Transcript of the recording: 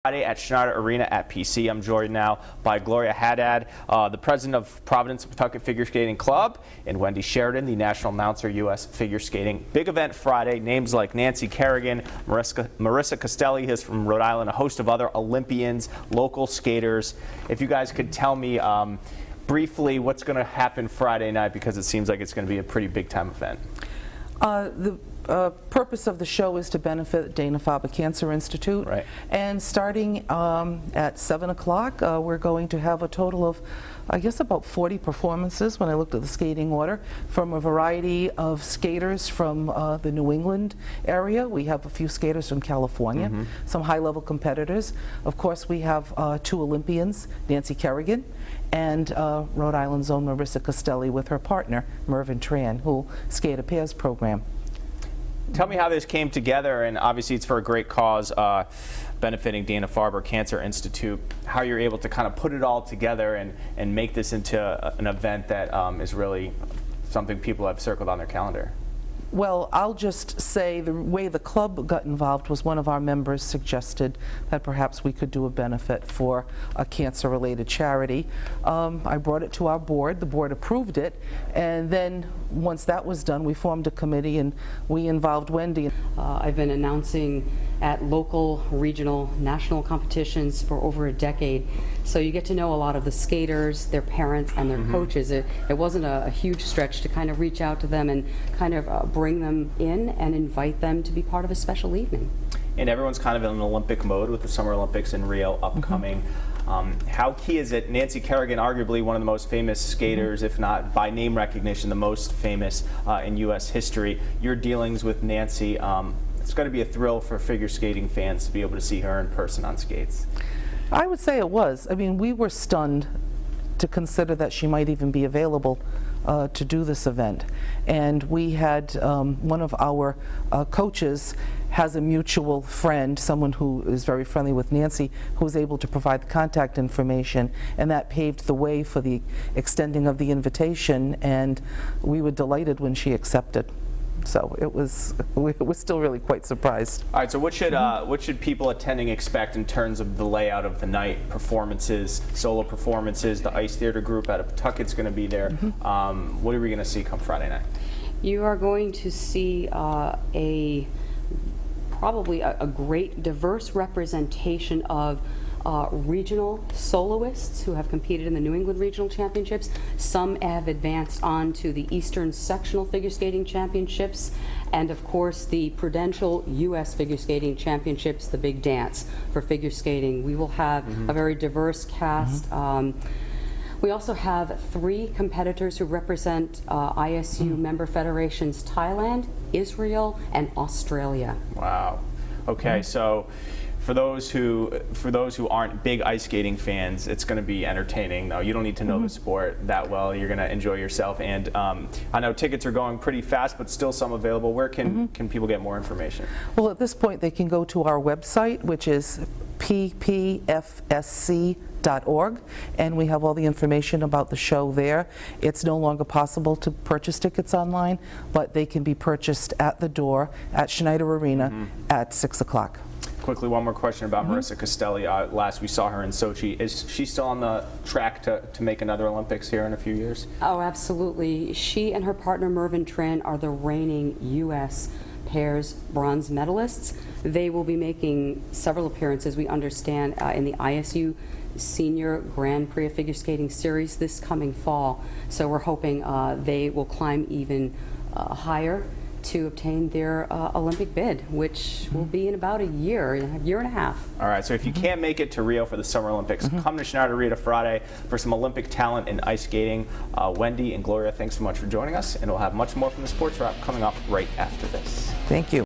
Friday at Schneider Arena at PC. I'm joined now by Gloria Haddad, the president of Providence Pawtucket Figure Skating Club, and Wendy Sheridan, the national announcer, U.S. Figure Skating. Big event Friday. Names like Nancy Kerrigan, Marissa Castelli is from Rhode Island, a host of other Olympians, local skaters. If you guys could tell me briefly what's going to happen Friday night, because it seems like it's going to be a pretty big time event. The purpose of the show is to benefit Dana-Farber Cancer Institute. Right. And starting at 7 o'clock, we're going to have a total of, I guess, about 40 performances when I looked at the skating order, from a variety of skaters from the New England area. We have a few skaters from California, some high-level competitors. Of course, we have two Olympians, Nancy Kerrigan, and Rhode Island's own Marissa Castelli with her partner, Mervyn Tran, who skate a pairs program. Tell me how this came together, and obviously it's for a great cause, benefiting Dana-Farber Cancer Institute, how you're able to kind of put it all together and make this into an event that is really something people have circled on their calendar. Well, I'll just say the way the club got involved was one of our members suggested that perhaps we could do a benefit for a cancer-related charity. I brought it to our board. The board approved it, and then once that was done, we formed a committee and we involved Wendy. I've been announcing at local, regional, national competitions for over a decade, so you get to know a lot of the skaters, their parents, and their coaches. It wasn't a huge stretch to kind of reach out to them and kind of bring them in and invite them to be part of a special evening. And everyone's kind of in an Olympic mode with the Summer Olympics in Rio upcoming. How key is it? Nancy Kerrigan, arguably one of the most famous skaters, if not by name recognition, the most famous in U.S. history. Your dealings with Nancy, it's going to be a thrill for figure skating fans to be able to see her in person on skates. I would say it was. I mean, we were stunned to consider that she might even be available to do this event. And we had one of our coaches has a mutual friend, someone who is very friendly with Nancy, who was able to provide the contact information, and that paved the way for the extending of the invitation, and we were delighted when she accepted. So we were still really quite surprised. All right, so what should people attending expect in terms of the layout of the night? Performances, solo performances, the Ice Theater group out of Pawtucket's going to be there. What are we going to see come Friday night? You are going to see probably a great diverse representation of regional soloists who have competed in the New England Regional Championships. Some have advanced on to the Eastern Sectional Figure Skating Championships, and of course the Prudential U.S. Figure Skating Championships, the big dance for figure skating. We will have a very diverse cast. We also have 3 competitors who represent ISU member federations: Thailand, Israel, and Australia. Wow. Okay, so for those who aren't big ice skating fans, it's going to be entertaining. Though you don't need to know the sport that well. You're going to enjoy yourself. And I know tickets are going pretty fast, but still some available. Where can people get more information? Well, at this point, they can go to our website, which is ppfsc.org, and we have all the information about the show there. It's no longer possible to purchase tickets online, but they can be purchased at the door at Schneider Arena at 6 o'clock. Quickly, one more question about Marissa Castelli. Last we saw her in Sochi. Is she still on the track to make another Olympics here in a few years? Oh, absolutely. She and her partner Mervyn Tran are the reigning U.S. pairs bronze medalists. They will be making several appearances, we understand, in the ISU Senior Grand Prix of Figure Skating Series this coming fall. So we're hoping they will climb even higher to obtain their Olympic bid, which will be in about a year and a half. All right, so if you can't make it to Rio for the Summer Olympics, come to Schneider Arena Friday for some Olympic talent in ice skating. Wendy and Gloria, thanks so much for joining us, and we'll have much more from the Sports Wrap coming up right after this. Thank you.